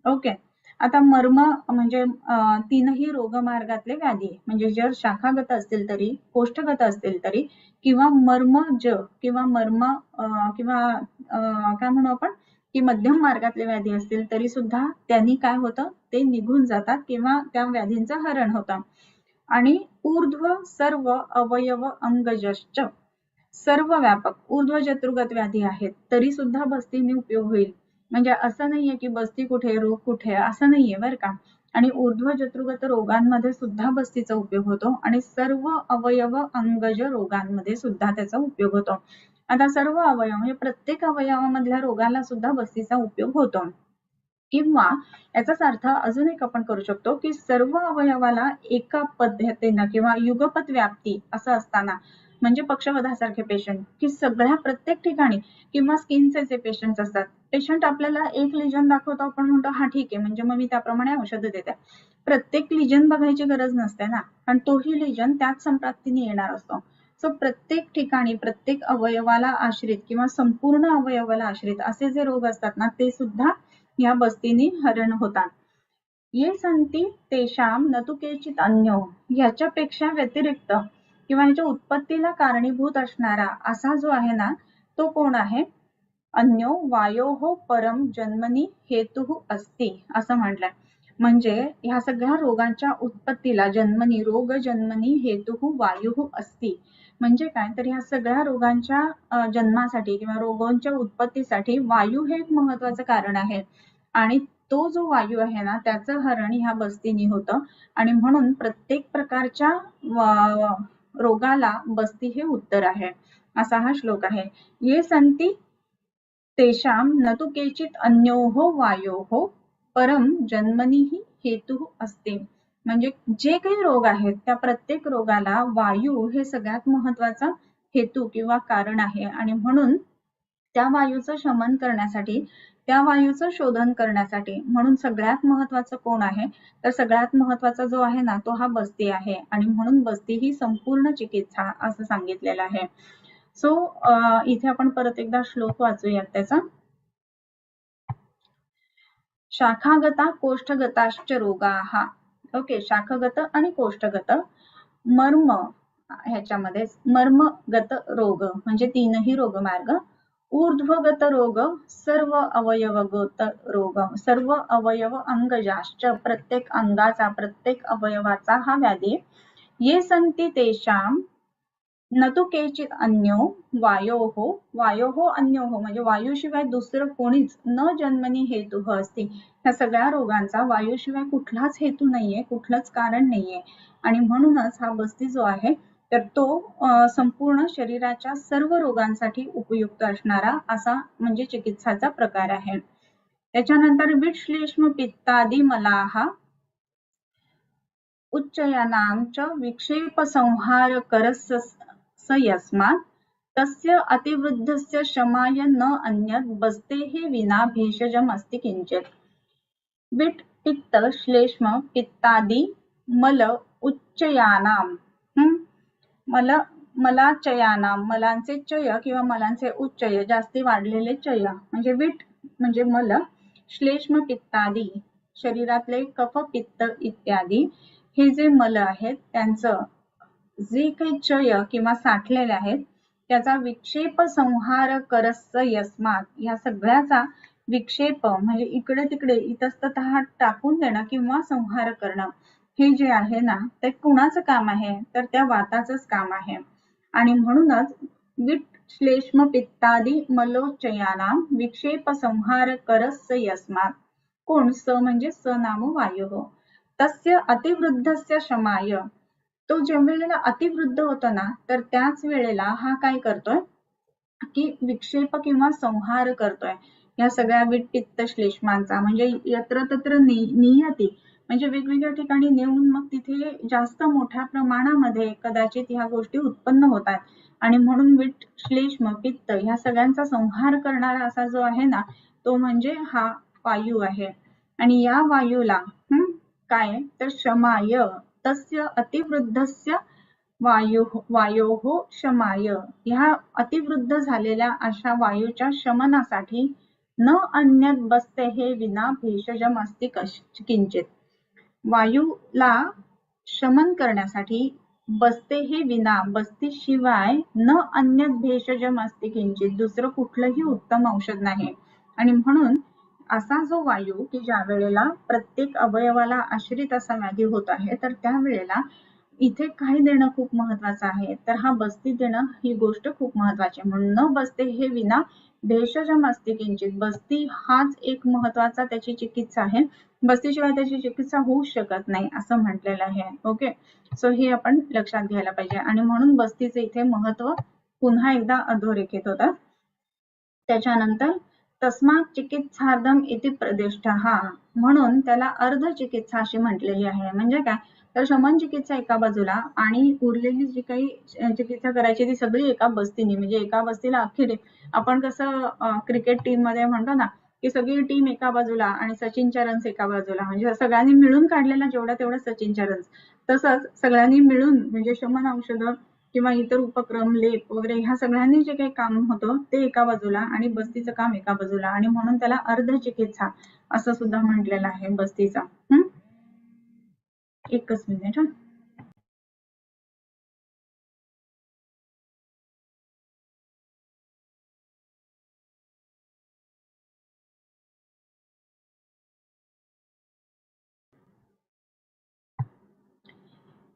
ओके. आता मर्म म्हणजे तीनही रोगमार्गातले व्याधी म्हणजे जर शाखागत असतील तरी कोष्ठगत असतील तरी किंवा मर्मज किंवा मर्म किंवा काय म्हणू आपण की मध्यम मार्गातले व्याधी असतील तरी सुद्धा त्यांनी काय होतं ते निघून जातात किंवा त्या व्याधींचं हरण होतं. आणि ऊर्ध्व सर्व अवयव अंगजश्च सर्व व्यापक ऊर्ध्व चतुर्गत व्याधी आहेत तरी सुद्धा बस्तीने उपयोग होईल. म्हणजे असं नाहीये की बस्ती कुठे रोग कुठे असं नाहीये बरं का. आणि ऊर्ध्व चतुर्गत रोगांमध्ये सुद्धा बस्तीचा उपयोग होतो आणि सर्व अवयव अंगज रोगांमध्ये सुद्धा त्याचा उपयोग होतो. आता सर्व अवयव म्हणजे प्रत्येक अवयवामधल्या रोगाला सुद्धा बस्तीचा उपयोग होतो. किंवा याचाच अर्थ अजून एक आपण करू शकतो की सर्व अवयवाला एका पद्धतीनं किंवा युगपत व्याप्ती असं असताना म्हणजे पक्षवधासारखे पेशंट की सगळ्या प्रत्येक ठिकाणी किंवा स्किनचे जे पेशंट असतात पेशंट आपल्याला एक लिजन दाखवतो आपण म्हणतो हा ठीक आहे म्हणजे मग मी त्याप्रमाणे औषध देते. प्रत्येक लिजन बघायची गरज नसते ना कारण तोही लिजन त्याच संप्राप्तीने येणार असतो. सो प्रत्येक ठिकाणी प्रत्येक अवयवाला आश्रित किंवा संपूर्ण अवयवाला आश्रित असे जे रोग असतात ना ते सुद्धा या बस्तीने हरण होतात. ये संती तेषाम न तु केचित अन्यो याच्यापेक्षा व्यतिरिक्त किंवा याच्या उत्पत्तीला कारणीभूत असणारा असा जो आहे ना तो कोण आहे अन्यो वायोः परम जन्मनी हेतुः अस्ति असं म्हटलंय. म्हणजे ह्या सगळ्या रोगांच्या उत्पत्तीला जन्मनी रोग जन्मनी हेतुः वायुः अस्ति म्हणजे काय तर ह्या सगळ्या रोगांच्या जन्मासाठी किंवा रोगांच्या उत्पत्तीसाठी वायू हे एक महत्वाचं कारण आहे. आणि तो जो वायू आहे ना त्याचं हरण ह्या बस्तीने होतं आणि म्हणून प्रत्येक प्रकारच्या रोगाला बस्ती हे उत्तर आहे. असा हा श्लोक आहे. ये संती तेषां न तु केचित् अन्योः वायोः परम जन्मनीही हेतू असते. म्हणजे जे काही रोग आहेत त्या प्रत्येक रोगाला वायू हे सगळ्यात महत्वाचा हेतू किंवा कारण आहे आणि म्हणून त्या वायूचं शमन करण्यासाठी, त्या वायूचं शोधन करण्यासाठी म्हणून सगळ्यात महत्वाचं कोण आहे, तर सगळ्यात महत्वाचा जो आहे ना तो हा बस्ती आहे आणि म्हणून बस्ती ही संपूर्ण चिकित्सा असं सांगितलेलं आहे. सो इथे आपण परत एकदा श्लोक वाचूयात त्याचा. शाखागता कोष्ठगताश्च रोगाः. ओके, शाखागत आणि कोष्ठगत मर्म ह्याच्यामध्ये मर्मगत रोग म्हणजे तीनही रोगमार्ग, ऊर्ध्वगत रोग सर्व अवयवगत रोग, सर्व अवयव अंगजाश्च प्रत्येक अंगाचा प्रत्येक अवयवाचा हा व्याधी, ये संति तेषां न तु केचित् अन्यो वायोः, वायोः अन्योः म्हणजे वायूशिवाय दुसरं कोणीच न जन्मनी हेतुः अस्ति. ह्या सगळ्या रोगांचा वायूशिवाय कुठलाच हेतू नाहीये, कुठलंच कारण नाहीये आणि म्हणूनच हा बस्ती जो आहे तर तो संपूर्ण शरीराच्या सर्व रोगांसाठी उपयुक्त असणारा असा म्हणजे चिकित्साचा प्रकार आहे. त्याच्यानंतर विश्लेष्म पित्तादी मलाहा उच्चयानां च विक्षेपसंहारकरस्य यस्मात् तस्य अतिवृद्धस्य शमाय न अन्यत् बस्तेः विना भेषजम् अस्ति किंचित्. विट पित्त श्लेष्म पित्तादी मल उच्चयानाम मलाचयानाम मलांचे चय किंवा मलांचे उच्चय जास्ती वाढलेले चय म्हणजे विट म्हणजे मल, श्लेष्म पित्तादी शरीरातले कफ पित्त इत्यादी हे जे मल आहेत त्यांचं जे काही चय किंवा साठलेले आहेत त्याचा विक्षेप संहार करस्स यस्मात, या सगळ्याचा विक्षेप म्हणजे इकडे तिकडे इतस्ततः टाकून देणं किंवा संहार करणं हे जे आहे ना ते कुणाचं काम आहे, तर त्या वाताचंच काम आहे आणि म्हणूनच विट श्लेष्म पित्तादी मलोच्चयानाम विक्षेप संहार करस्स यस्मात. कोण? स म्हणजे स नाम वायु, तस्य अतिवृद्धस्य शमाय, तो ज्या वेळेला अतिवृद्ध होतो ना तर त्याच वेळेला हा काय करतोय की विक्षेप किंवा संहार करतोय या सगळ्या विट पित्त श्लेष्मांचा. म्हणजे यत्र तत्र नियती म्हणजे वेगवेगळ्या ठिकाणी नेऊन मग तिथे जास्त मोठ्या प्रमाणामध्ये कदाचित ह्या गोष्टी उत्पन्न होतात आणि म्हणून विट श्लेष्म पित्त ह्या सगळ्यांचा संहार करणारा असा जो आहे ना तो म्हणजे हा वायू आहे. आणि या वायूला काय तर शमाय तस्य अतिवृद्धस्य वायोः शमाय, ह्या अतिवृद्ध झालेल्या अशा वायूच्या शमनासाठी न अन्यत् बस्तेः विना भेषजम् अस्ति किंचित. वायूला शमन करण्यासाठी बस्तेः विना बस्तीशिवाय न अन्यत् भेषजम् अस्ति किंचित, दुसरं कुठलंही उत्तम औषध नाही. आणि म्हणून असा जो वायू की ज्या वेळेला प्रत्येक अवयवाला आश्रित असा व्याधी होत आहे तर त्यावेळेला इथे काय देणं खूप महत्वाचं आहे, तर हा बस्ती देणं ही गोष्ट खूप महत्वाची. म्हणून न बस्ते हे विना भेषजम् अस्ति किंचित, बस्ती हाच एक महत्वाचा त्याची चिकित्सा आहे, बस्तीशिवाय त्याची चिकित्सा होऊ शकत नाही असं म्हटलेलं आहे. ओके, सो हे आपण लक्षात घ्यायला पाहिजे आणि म्हणून बस्तीचे इथे महत्व पुन्हा एकदा अधोरेखित होतं. त्याच्यानंतर तस्मात् चिकित्सार्धम इति प्रदिष्टः, म्हणून त्याला अर्ध चिकित्सा अशी म्हटलेली आहे. म्हणजे काय तर शमन चिकित्सा एका बाजूला आणि उरलेली जी काही चिकित्सा करायची ती सगळी एका बस्तीने, म्हणजे एका बस्तीला अख्खी टीम, आपण कसं क्रिकेट टीम मध्ये म्हणतो ना की सगळी टीम एका बाजूला आणि सचिनच्या रन्स एका बाजूला, म्हणजे सगळ्यांनी मिळून काढलेला जेवढा तेवढा सचिनच्या रन्स, तसंच सगळ्यांनी मिळून म्हणजे शमन औषधं किंवा इतर उपक्रम लेप वगैरे ह्या सगळ्यांनी जे काही काम होतं ते एका बाजूला आणि बस्तीचं काम एका बाजूला आणि म्हणून त्याला अर्ध चिकित्सा असं सुद्धा म्हटलेलं आहे बस्तीचा. एकच मिनिट.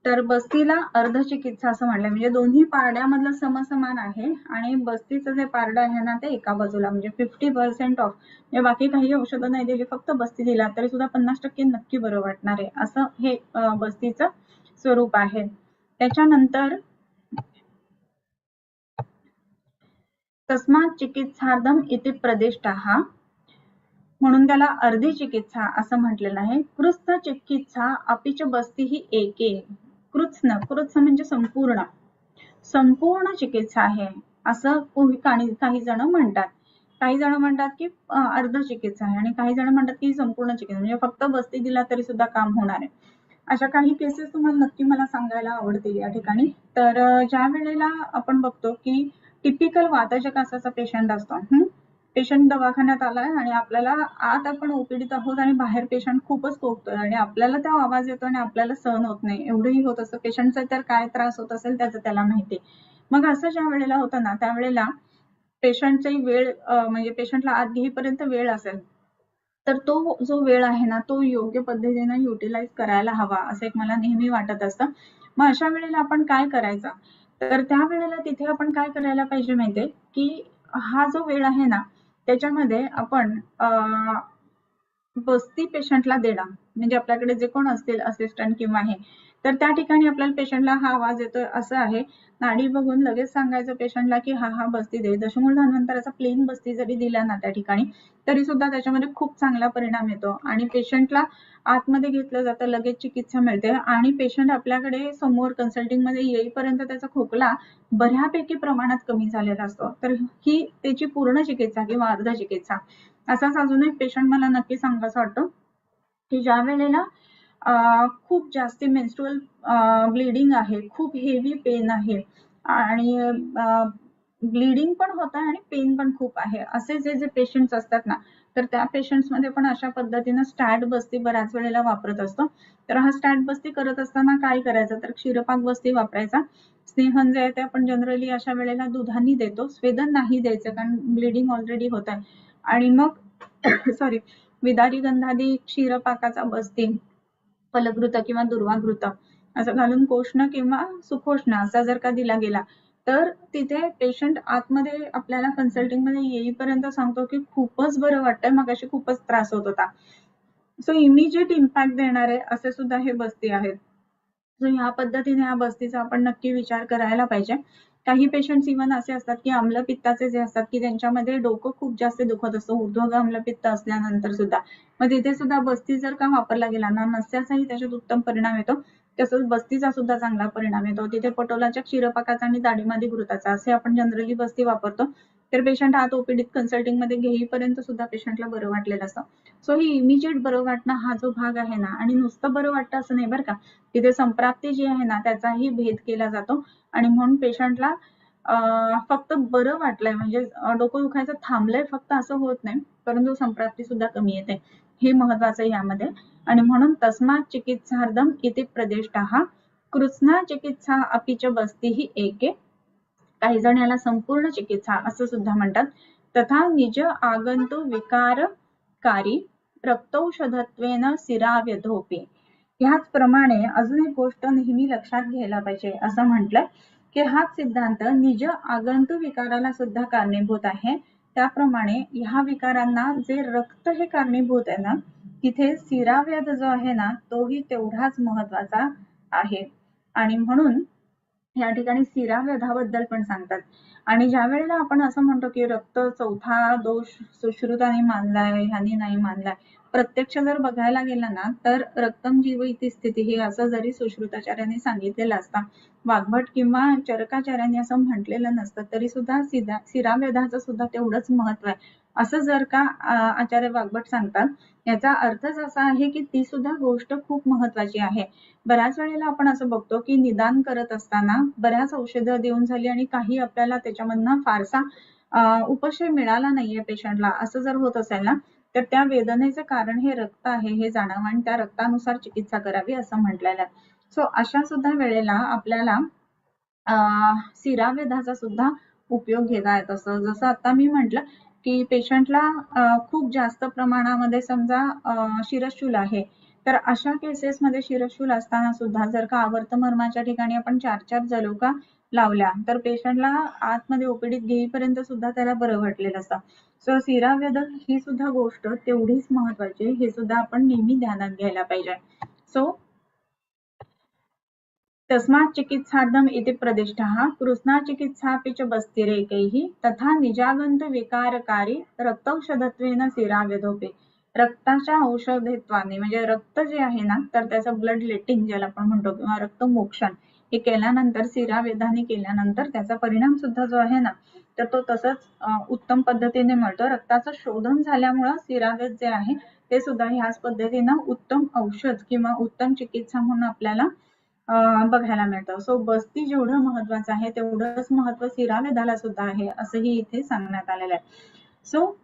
तर बस्तीला अर्ध चिकित्सा असं म्हटलं म्हणजे दोन्ही पारड्यामधलं समसमान आहे आणि बस्तीचं जे पारडं आहे ना ते एका बाजूला म्हणजे 50% ऑफ, म्हणजे बाकी काही औषधं नाही दिली फक्त बस्ती दिला तरी सुद्धा 50% नक्की बरं वाटणार आहे असं हे बस्तीचं स्वरूप आहे. त्याच्यानंतर तस्मात् चिकित्सार्थम इति प्रदिष्टः, म्हणून त्याला अर्धी चिकित्सा असं म्हटलेलं आहे. कृत्स्थ चिकित्सा अपि च बस्ती ही एके. कृत्स्न म्हणजे संपूर्ण, संपूर्ण चिकित्सा आहे असं काही जण म्हणतात. काही जण म्हणतात की अर्ध चिकित्सा आहे आणि काही जण म्हणतात की संपूर्ण चिकित्सा म्हणजे फक्त बस्ती दिला तरी सुद्धा काम होणार आहे. अशा काही केसेस तुम्हाला नक्की मला सांगायला आवडतील या ठिकाणी. तर ज्या वेळेला आपण बघतो की टिपिकल वातजकासाचा पेशंट असतो, पेशंट दवाखान्यात आलाय आणि आपल्याला आत आपण ओपीडीत आहोत आणि बाहेर पेशंट खूपच खोकतोय आणि आपल्याला तो आवाज येतो आणि आपल्याला सहन होत नाही, एवढंही होत असतं. पेशंटचा तर काय त्रास होत असेल त्याचं त्याला माहिती. मग असं ज्या वेळेला होतं ना, त्यावेळेला पेशंटची वेळ म्हणजे पेशंटला आत घेईपर्यंत वेळ असेल तर तो जो वेळ आहे ना तो योग्य पद्धतीने युटिलाइज करायला हवा असं एक मला नेहमी वाटत असतं. मग अशा वेळेला आपण काय करायचं, तर त्या वेळेला तिथे आपण काय करायला पाहिजे माहितीये की हा जो वेळ आहे ना त्याच्यामध्ये आपण बस्ती पेशंटला देणं, म्हणजे आपल्याकडे जे कोण असतील असिस्टंट किंवा हे, तर त्या ठिकाणी आपल्याला पेशंटला हा आवाज येतोय असं आहे, नाडी बघून लगेच सांगायचं पेशंटला की हा हा बस्ती दे. दशमूल धन्वंतराचा प्लेन बस्ती जरी दिला ना त्या ठिकाणी तरी सुद्धा त्याच्यामध्ये खूप चांगला परिणाम येतो आणि पेशंटला आतमध्ये घेतलं जातं, लगेच चिकित्सा मिळते आणि पेशंट आपल्याकडे समोर कन्सल्टिंग मध्ये येईपर्यंत त्याचा खोकला बऱ्यापैकी प्रमाणात कमी झालेला असतो. तर ही त्याची पूर्ण चिकित्सा किंवा अर्ध चिकित्सा. असाच अजून एक पेशंट मला नक्की सांगायचं वाटतं की ज्या वेळेला खूप जास्ती मेन्स्ट्रुअल ब्लिडिंग आहे, खूप हेवी पेन आहे आणि ब्लिडिंग पण होत आहे आणि पेन पण खूप आहे, असे जे पेशंट्स असतात ना तर त्या पेशंट्स मध्ये पण अशा पद्धतीनं स्टॅट बस्ती बऱ्याच वेळेला वापरत असतो. तर हा स्टॅट बस्ती करत असताना काय करायचं, तर क्षीरपाक बस्ती वापरायचा. स्नेहन जे आहे ते आपण जनरली अशा वेळेला दुधानी देतो, स्वेदन नाही द्यायचं कारण ब्लिडिंग ऑलरेडी होत आहे. आणि मग सॉरी विदारी गंधादी क्षीरपाकाचा बस्ती फलघृत किंवा दुर्वाघृत असं घालून कोष्ण किंवा सुखोष्ण असा जर का दिला गेला तर तिथे पेशंट आतमध्ये आपल्याला कन्सल्टिंग मध्ये येईपर्यंत सांगतो की खूपच बरं वाटतंय, मगाशी खूपच त्रास होत होता. सो इमिजिएट इम्पॅक्ट देणारे असे सुद्धा हे बस्ती आहेत. सो ह्या पद्धतीने या बस्तीचा आपण नक्की विचार करायला पाहिजे. काही पेशंट्स इव्हन असे असतात की आम्लपित्ताचे जे असतात की त्यांच्यामध्ये डोकं खूप जास्त दुखत असतं ऊर्ध्वग आम्लपित्त असल्यानंतर सुद्धा, मग तिथे सुद्धा बस्ती जर का वापरला गेला ना नस्याचाही त्याच्यात उत्तम परिणाम येतो, तसंच बस्तीचा सुद्धा चांगला परिणाम येतो. तिथे पटोलाच्या क्षीरपाकाचा आणि दाढीमादी घृताचा असे आपण जनरली बस्ती वापरतो. तर पेशंट आत ओपीडीत कन्सल्टिंग मध्ये घेईपर्यंत सुद्धा पेशंटला बरं वाटलेलं असतं. सो ही इमिजिएट बरं वाटणं हा जो भाग आहे ना, आणि नुसतं बरं वाटतं असं नाही बरं का, तिथे संप्राप्ती जी आहे ना त्याचाही भेद केला जातो आणि म्हणून पेशंटला फक्त बरं वाटलंय म्हणजे डोकं दुखायचं थांबलंय फक्त असं होत नाही, परंतु संप्राप्ती सुद्धा कमी येते, हे महत्वाचं आहे यामध्ये. आणि म्हणून तस्मात् चिकित्सार्थम इति प्रदिष्टः कृत्स्ना चिकित्सा अपि च बस्ती ही एके. काही जण याला संपूर्ण चिकित्सा असं सुद्धा म्हणतात. तथा निज आगंतु विकारकारी रक्तौषधत्वेन सिराव्यधोपी. ह्याचप्रमाणे अजून एक गोष्ट नेहमी लक्षात घ्यायला पाहिजे, असं म्हटलंय की हाच सिद्धांत निज आगंतु विकाराला सुद्धा कारणीभूत आहे. त्याप्रमाणे ह्या विकारांना जे रक्त हे कारणीभूत आहे ना तिथे सिराव्यध जो आहे ना तोही तेवढाच महत्वाचा आहे. आणि म्हणून या ठिकाणी सिराव्यधाबद्दल पण सांगतात. आणि ज्या वेळेला आपण असं म्हणतो की रक्त चौथा दोष सुश्रुताने मानलाय ह्याने नाही मानलाय, प्रत्यक्ष जर बघायला गेला ना तर रक्तम जीव इति स्थिती हे असं जरी सुश्रुताचार्यांनी सांगितलेलं असतं, वाग्भट किंवा चरकाचार्यांनी असं म्हटलेलं नसतं, तरी सुद्धा सिराव्यधाचं सुद्धा तेवढंच महत्व आहे असं जर का आचार्य वाग्भट सांगतात. याचा अर्थच असा आहे की ती सुद्धा गोष्ट खूप महत्वाची आहे. बऱ्याच वेळेला आपण असं बघतो की निदान करत असताना बऱ्याच औषधं देऊन झाली आणि काही आपल्याला त्याच्यामधनं फारसा उपशय मिळाला नाहीये पेशंटला, असं जर होत असेल ना तर त्या वेदनेचे कारण हे रक्त आहे हे जाणावं आणि त्या रक्तानुसार चिकित्सा करावी असं म्हटलेलं आहे. सो अशा सुद्धा वेळेला आपल्याला सिराव्यधाचा सुद्धा उपयोग घेता येत असतो. जसं आता मी म्हटलं की पेशंटला खूप जास्त प्रमाणामध्ये समजा शिरशूल आहे, तर अशा केसेस मध्ये शिरशूल असताना सुद्धा जर का आवर्तमर्माच्या ठिकाणी आपण 4-4 जलोका लावल्या तर पेशंटला आतमध्ये ओपीडीत घेईपर्यंत सुद्धा त्याला बरं वाटलेलं असतं. सो सिराव्यध ही सुद्धा गोष्ट तेवढीच महत्वाची, हे सुद्धा आपण नेहमी ध्यानात घ्यायला पाहिजे. सो तस्मात् चिकित्सार्थम् इति प्रदिष्टः कृत्स्नाचिकित्सापि च बस्तिरेकैः तथा निजागंत विकारकारी रक्तौषधत्वेन शिराव्यधोपे. रक्ताच्या औषधत्वाने म्हणजे रक्त जे आहे ना तर त्याचं ब्लड लेटिंग ज्याला आपण म्हणतो किंवा रक्तमोक्षण हे केल्यानंतर शिरावेधाने केल्यानंतर त्याचा परिणाम सुद्धा जो आहे ना तर तो तसंच उत्तम पद्धतीने मिळतो. रक्ताचं शोधन झाल्यामुळं शिरावेध जे आहे ते सुद्धा ह्याच पद्धतीनं उत्तम औषध किंवा उत्तम चिकित्सा म्हणून आपल्याला बघायला मिळतं. सो बस्ती जेवढं महत्वाचं आहे तेवढंच महत्व शिरावेधाला सुद्धा आहे असंही इथे सांगण्यात आलेलं आहे. सो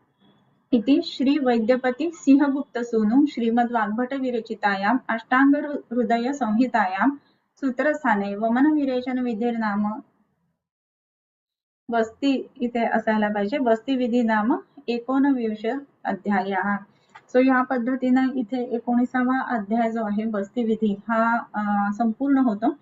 इति श्री वैद्यपती सिंहगुप्त सूनु श्रीमद वाग्भट विरचितायाम अष्टांग हृदय संहितायाम सूत्रस्थाने वमन विरेचन विधीर्नाम बस्ती इथे असायला पाहिजे. बस्ती विधी नाम 19 अध्याय. सो या पद्धतीने इथे 19वा अध्याय जो आहे बस्ती विधी हा संपूर्ण होतो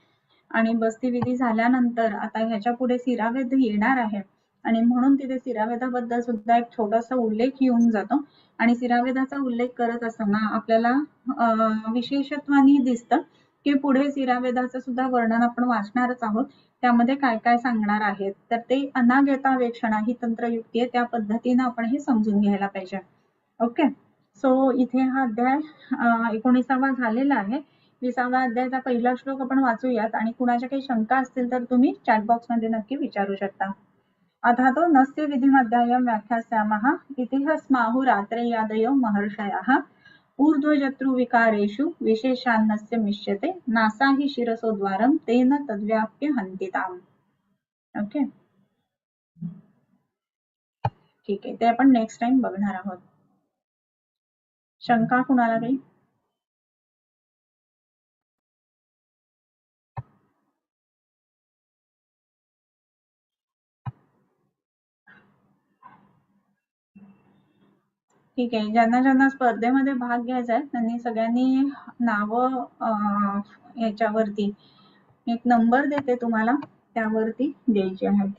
आणि बस्ती विधी झाल्यानंतर आता ह्याच्या पुढे शिरावेध येणार आहे आणि म्हणून तिथे शिरावेधाबद्दल सुद्धा एक छोटासा उल्लेख येऊन जातो आणि शिरावेधाचा उल्लेख करत असताना आपल्याला विशेषत्वाने दिसतं की पुढे शिरावेधाचं सुद्धा वर्णन आपण वाचणारच आहोत. त्यामध्ये काय काय सांगणार आहेत तर ते अनागता वेक्षणा ही तंत्रयुक्ती आहे त्या पद्धतीने आपण हे समजून घ्यायला पाहिजे. ओके. सो इथे हा अध्याय 19वा झालेला आहे. 20वा अध्यायाचा पहिला श्लोक आपण वाचूयात आणि कुणाच्या काही शंका असतील तर तुम्ही चॅट बॉक्स मध्ये नक्की विचारू शकता. अथातो नस्य विधिमध्यायं व्याख्यास्यामः इतिह स्माहुरात्रेयादयो महर्षयः ऊर्ध्वजतृविकारेषु विशेषान्नस्य मिष्यते नासा हि शिरसोद्वारं तेन तद्व्याप्य हन्तिताम्. ओके ठीक आहे. ते आपण नेक्स्ट टाइम बघणार आहोत. शंका कुणाला काही? ठीक आहे. ज्यांना ज्यांना स्पर्धेमध्ये भाग घ्यायचा आहे त्यांनी सगळ्यांनी नावं याच्यावरती एक नंबर देते तुम्हाला त्यावरती द्यायचे आहेत.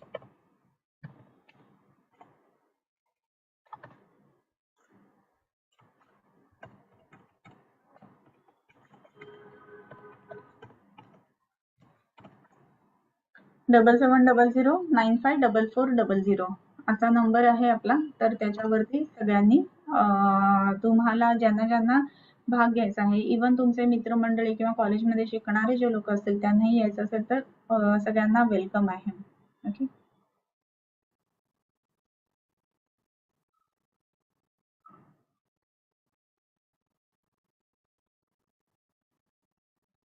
$7700954400 असा नंबर आहे आपला. तर त्याच्यावरती सगळ्यांनी तुम्हाला ज्यांना ज्यांना भाग घ्यायचा आहे इवन तुमचे मित्रमंडळी किंवा कॉलेजमध्ये शिकणारे जे लोक असतील त्यांनाही यायचं असेल तर सगळ्यांना वेलकम आहे. ओके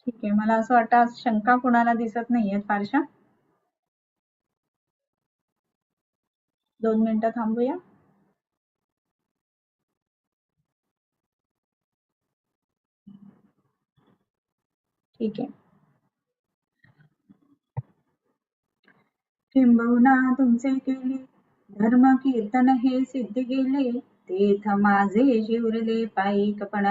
ठीक आहे. मला असं वाटतं आज शंका कुणाला दिसत नाहीये फारशा. 2 मिनिटं थांबूया. ठीक आहे. किंबहुना तुमचे केले धर्म कीर्तन हे सिद्ध गेले तेथ माझे शिवरले पायिकपण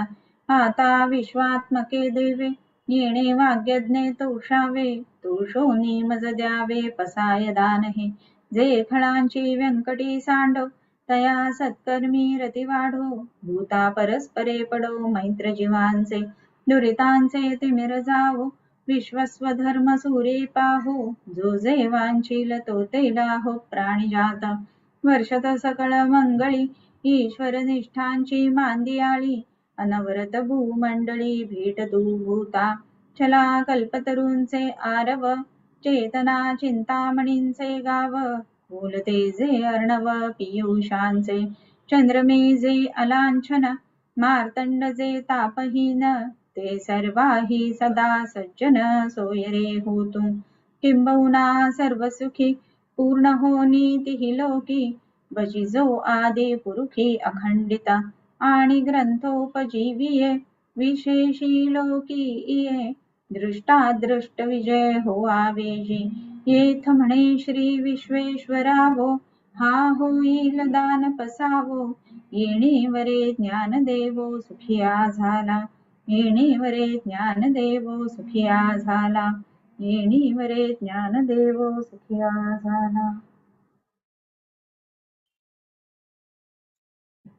आता विश्वात्मके देवे येणे वाग्यज्ञे तोषावे तोषोनी मज द्यावे पसाय दान हे जे खळांची व्यंकटी सांडो तया सत्कर्मी रती वाढो भूता परस्परे पडो मैत्र जीवांचे दुरितांचे तिमिर जावो विश्वस्वधर्म सूरे पाहो जो जे वांछील तो ते लाहो प्राणिजात वर्षत सकळ मंगळी ईश्वर निष्ठांची मांदियाळी अनवरत भूमंडळी भेटतू भूता चला कल्पतरूंचे आरव चेतना चिंतामणींचे गाव बोलते जे अर्णव पियुषांचे चंद्रमे जे अलांछन मार्तंड जे तापहीन ते सर्वाही सदा सज्जन सोयरे होतु किंबहुना सर्वसुखी पूर्ण होनी तिहि लोकी बजिजो आदि पुरुखी अखंडिता आणि ग्रंथोपजीविये विशेषी लोकी इये दृष्टादृष्ट विजय हो आवेजी येथ म्हणे श्री विश्वेश्वरावो हा होईल दान पसावो येणेवरे ज्ञान देवो सुखिया झाला येणेवरे ज्ञान देवो सुखिया झाला येणेवरे ज्ञान देवो सुखिया झाला.